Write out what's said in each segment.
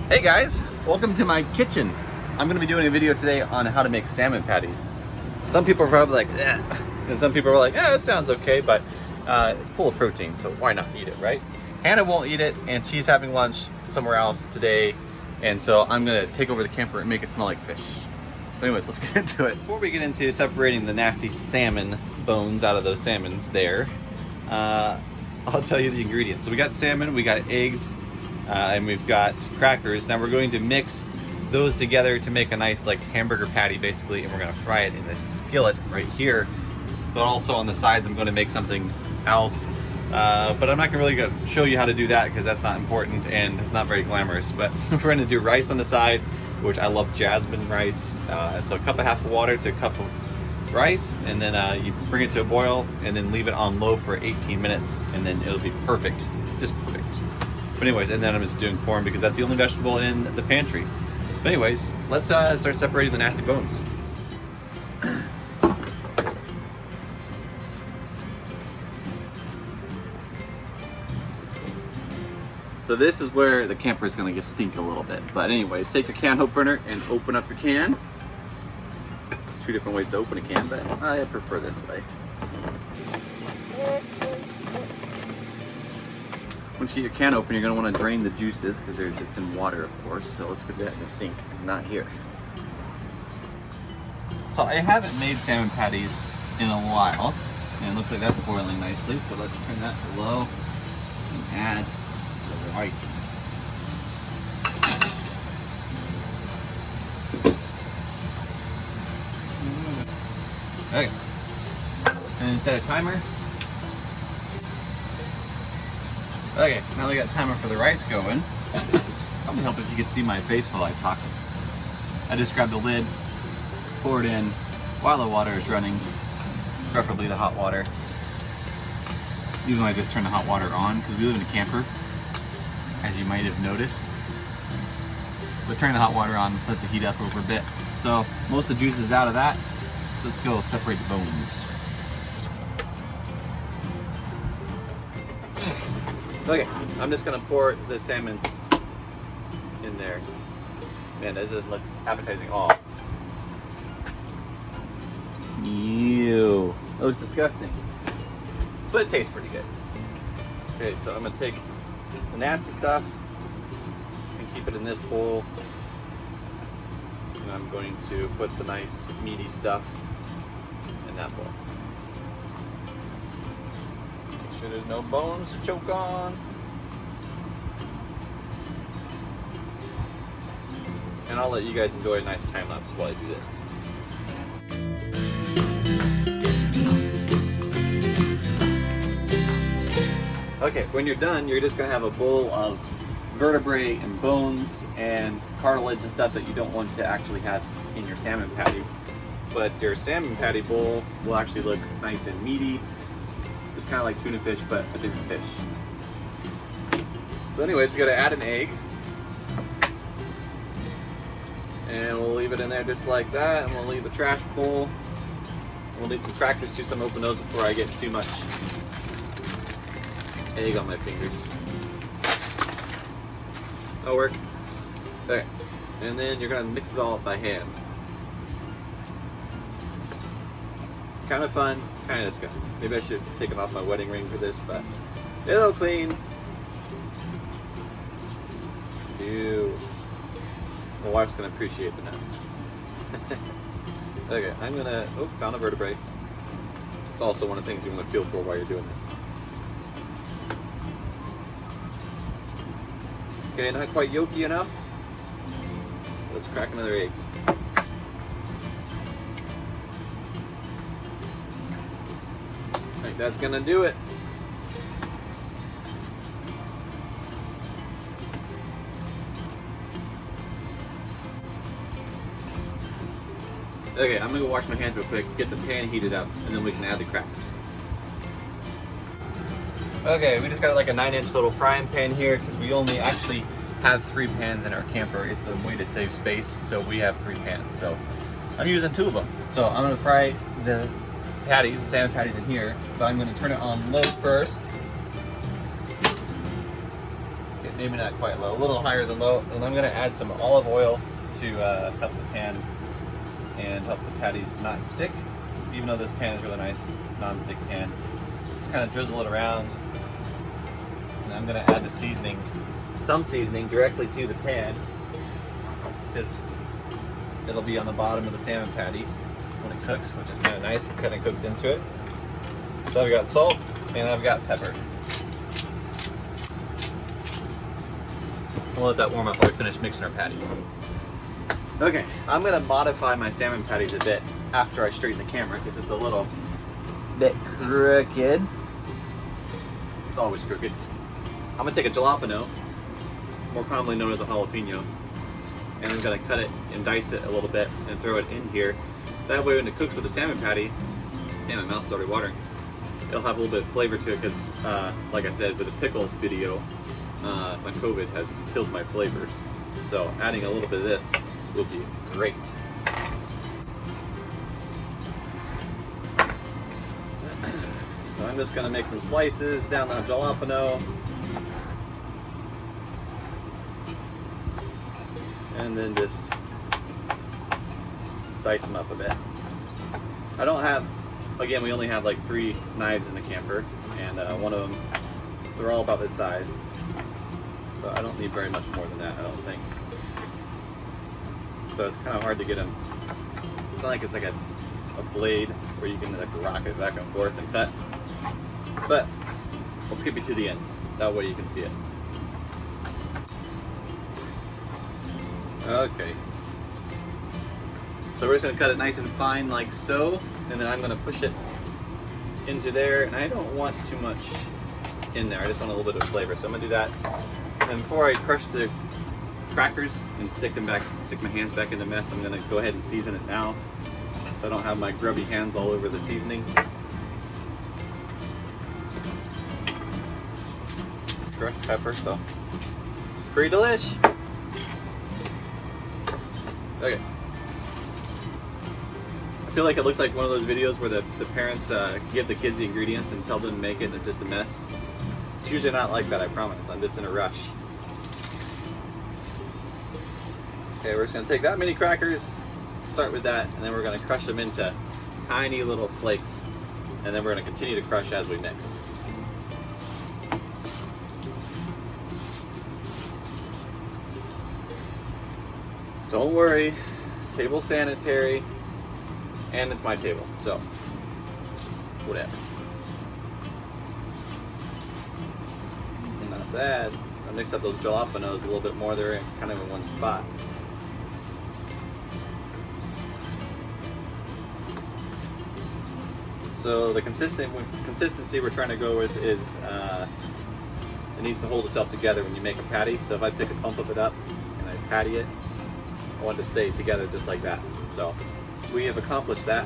Hey guys, welcome to my kitchen. I'm gonna be doing a video today on how to make salmon patties. Some people are probably like, eh. And some people are like, yeah, it sounds okay, but it's full of protein, so why not eat it, right? Hannah won't eat it, and she's having lunch somewhere else today, and so I'm gonna take over the camper and make it smell like fish. So anyways, let's get into it. Before we get into separating the nasty salmon bones out of those salmons there, I'll tell you the ingredients. So we got salmon, we got eggs, and we've got crackers. Now we're going to mix those together to make a nice like hamburger patty basically, and we're going to fry it in this skillet right here. But also on the sides I'm going to make something else, but I'm not really going to show you how to do that because that's not important and it's not very glamorous. But we're going to do rice on the side, which I love jasmine rice, and so a cup and a half of water to a cup of rice, and then you bring it to a boil and then leave it on low for 18 minutes, and then it'll be perfect, just perfect. But anyways, and then I'm just doing corn because that's the only vegetable in the pantry. But anyways, let's start separating the nasty bones. So this is where the camper is going to get stink a little bit. But anyways, take your can opener and open up your can. There's two different ways to open a can, but I prefer this way. Once you get your can open, you're going to want to drain the juices because it's in water, of course. So let's put that in the sink, not here. So I haven't made salmon patties in a while, and it looks like that's boiling nicely. So let's turn that to low and add the rice. Okay, and then set a timer. Okay, now we got timer for the rice going. Probably help if you could see my face while I talk. I just grab the lid, pour it in while the water is running, preferably the hot water. Even though I just turn the hot water on because we live in a camper, as you might have noticed. But turning the hot water on lets it heat up over a bit. So most of the juice is out of that. So let's go separate the bones. Okay, I'm just gonna pour the salmon in there. Man, this doesn't look appetizing at all. Ew, that looks disgusting. But it tastes pretty good. Okay, so I'm gonna take the nasty stuff and keep it in this bowl. And I'm going to put the nice meaty stuff in that bowl. Make sure there's no bones to choke on. And I'll let you guys enjoy a nice time lapse while I do this. Okay, when you're done, you're just gonna have a bowl of vertebrae and bones and cartilage and stuff that you don't want to actually have in your salmon patties. But your salmon patty bowl will actually look nice and meaty. It's kind of like tuna fish, but a different fish. So anyways, we gotta add an egg. And we'll leave it in there just like that, and we'll leave the trash bowl. We'll leave some crackers too, so I'm gonna open those before I get too much egg on my fingers. That'll work. Okay. And then you're gonna mix it all up by hand. Kind of fun, kind of disgusting. Maybe I should have taken off my wedding ring for this, but it'll clean. Ew. My wife's gonna appreciate the mess. Okay, I'm gonna, oh, found a vertebrae. It's also one of the things you want to feel for while you're doing this. Okay, not quite yolky enough. Let's crack another egg. I think that's gonna do it. Okay, I'm gonna go wash my hands real quick, get the pan heated up, and then we can add the crackers. Okay, we just got like a 9-inch little frying pan here because we only actually have 3 pans in our camper. It's a way to save space, so we have 3 pans. So I'm using 2 of them. So I'm gonna fry the patties, the salmon patties in here, but I'm gonna turn it on low first. maybe not quite low, a little higher than low. And I'm gonna add some olive oil to help the pan and help the patties not stick, even though this pan is really nice, non-stick pan. Just kind of drizzle it around. And I'm gonna add the seasoning, some seasoning directly to the pan, because it'll be on the bottom of the salmon patty when it cooks, which is kind of nice. It kind of cooks into it. So I've got salt and I've got pepper. We'll let that warm up while we finish mixing our patties. Okay, I'm gonna modify my salmon patties a bit after I straighten the camera because it's a little bit crooked. It's always crooked. I'm gonna take a jalapeno, more commonly known as a jalapeno, and I'm gonna cut it and dice it a little bit and throw it in here. That way when it cooks with the salmon patty, and my mouth's already watering, it'll have a little bit of flavor to it because, like I said, with the pickle video, my COVID has killed my flavors. So adding a little bit of this will be great. So I'm just gonna make some slices down the jalapeno. And then just dice them up a bit. I don't have, again, we only have like 3 knives in the camper, and one of them, they're all about this size. So I don't need very much more than that, I don't think. So it's kind of hard to get them. It's not like it's like a blade where you can like rock it back and forth and cut. But I'll skip you to the end. That way you can see it. Okay. So we're just gonna cut it nice and fine like so, and then I'm gonna push it into there, and I don't want too much in there. I just want a little bit of flavor, so I'm gonna do that. And before I crush the crackers and stick my hands back in the mess, I'm gonna go ahead and season it now, so I don't have my grubby hands all over the seasoning. Crushed pepper, so pretty delish. Okay. I feel like it looks like one of those videos where the parents give the kids the ingredients and tell them to make it, and it's just a mess. It's usually not like that, I promise. I'm just in a rush. Okay, we're just gonna take that many crackers, start with that, and then we're gonna crush them into tiny little flakes, and then we're gonna continue to crush as we mix. Don't worry, table sanitary, and it's my table, so whatever. Not bad. I'll mix up those jalapenos a little bit more. They're kind of in one spot. So the consistency we're trying to go with is it needs to hold itself together when you make a patty. So if I pick a clump of it up and I patty it, I want it to stay together just like that. So we have accomplished that.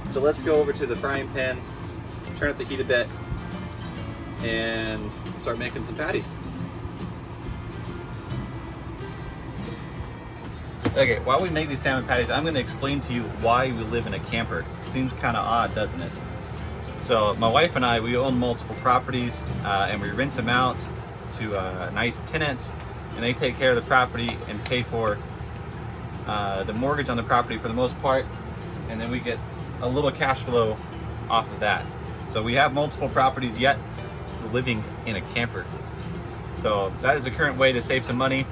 So let's go over to the frying pan, turn up the heat a bit, and start making some patties. Okay, while we make these salmon patties, I'm going to explain to you why we live in a camper. Seems kind of odd, doesn't it? So my wife and I, we own multiple properties, and we rent them out to nice tenants, and they take care of the property and pay for the mortgage on the property for the most part, and then we get a little cash flow off of that. So we have multiple properties, yet living in a camper. So that is the current way to save some money,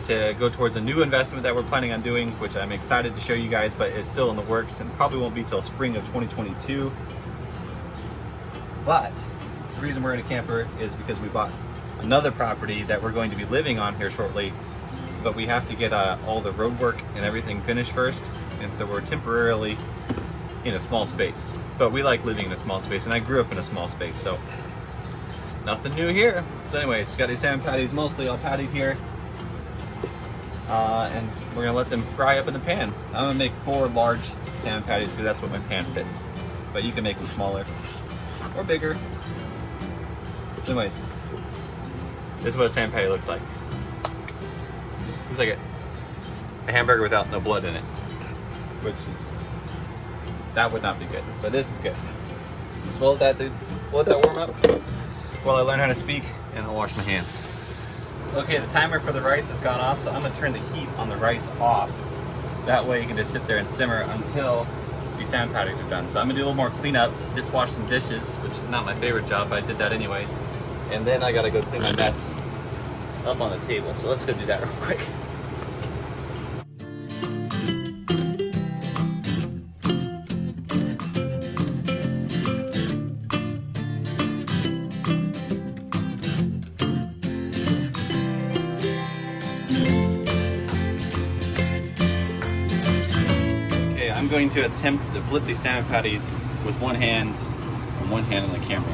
to go towards a new investment that we're planning on doing, which I'm excited to show you guys, but it's still in the works and probably won't be till spring of 2022. But the reason we're in a camper is because we bought another property that we're going to be living on here shortly, but we have to get all the road work and everything finished first, and so we're temporarily in a small space. But we like living in a small space, and I grew up in a small space, so nothing new here. So anyways, got these salmon patties mostly all patted here, and we're gonna let them fry up in the pan. I'm gonna make 4 large salmon patties because that's what my pan fits, but you can make them smaller or bigger. So anyways, this is what a salmon patty looks like. Looks like a hamburger without no blood in it, which is, that would not be good, but this is good. Just we'll let that warm up while I learn how to speak, and I'll wash my hands. Okay, the timer for the rice has gone off, so I'm gonna turn the heat on the rice off. That way you can just sit there and simmer until these salmon patties are done. So I'm gonna do a little more cleanup, just wash some dishes, which is not my favorite job, but I did that anyways. And then I gotta go clean my mess up on the table. So let's go do that real quick. I'm going to attempt to flip these salmon patties with one hand and one hand on the camera.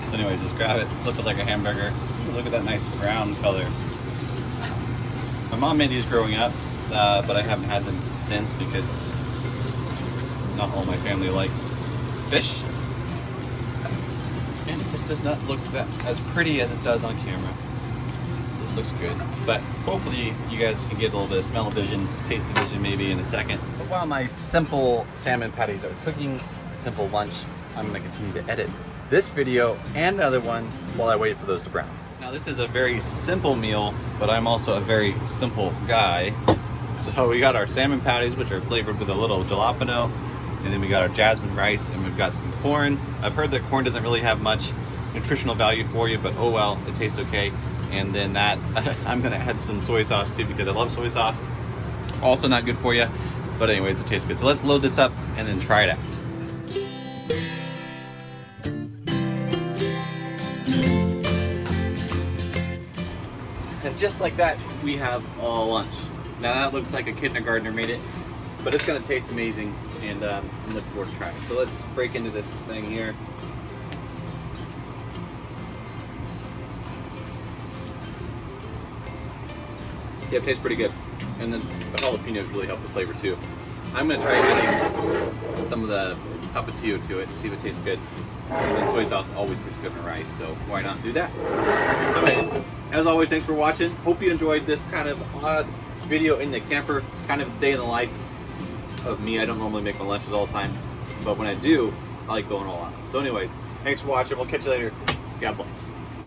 So anyways, just grab it, flip it like a hamburger. Ooh, look at that nice brown color. My mom made these growing up, but I haven't had them since because not all my family likes fish. And it just does not look as pretty as it does on camera. This looks good, but hopefully you guys can get a little bit of smell vision, taste vision maybe in a second. But while my simple salmon patties are cooking, simple lunch, I'm going to continue to edit this video and another one while I wait for those to brown. Now this is a very simple meal, but I'm also a very simple guy. So we got our salmon patties, which are flavored with a little jalapeno, and then we got our jasmine rice, and we've got some corn. I've heard that corn doesn't really have much nutritional value for you, but oh well, it tastes okay. And then that, I'm gonna add some soy sauce too because I love soy sauce. Also not good for you, but anyways, it tastes good. So let's load this up and then try it out. And just like that, we have all lunch. Now that looks like a kindergartner made it, but it's gonna taste amazing, and I'm looking forward to trying it. So let's break into this thing here. Yeah, it tastes pretty good. And then the jalapenos really help the flavor too. I'm gonna try adding some of the tapatio to it, see if it tastes good. And then soy sauce always tastes good in rice, so why not do that? So anyways, as always, thanks for watching. Hope you enjoyed this kind of odd video in the camper, kind of day in the life of me. I don't normally make my lunches all the time, but when I do, I like going all out. So anyways, thanks for watching. We'll catch you later. God bless.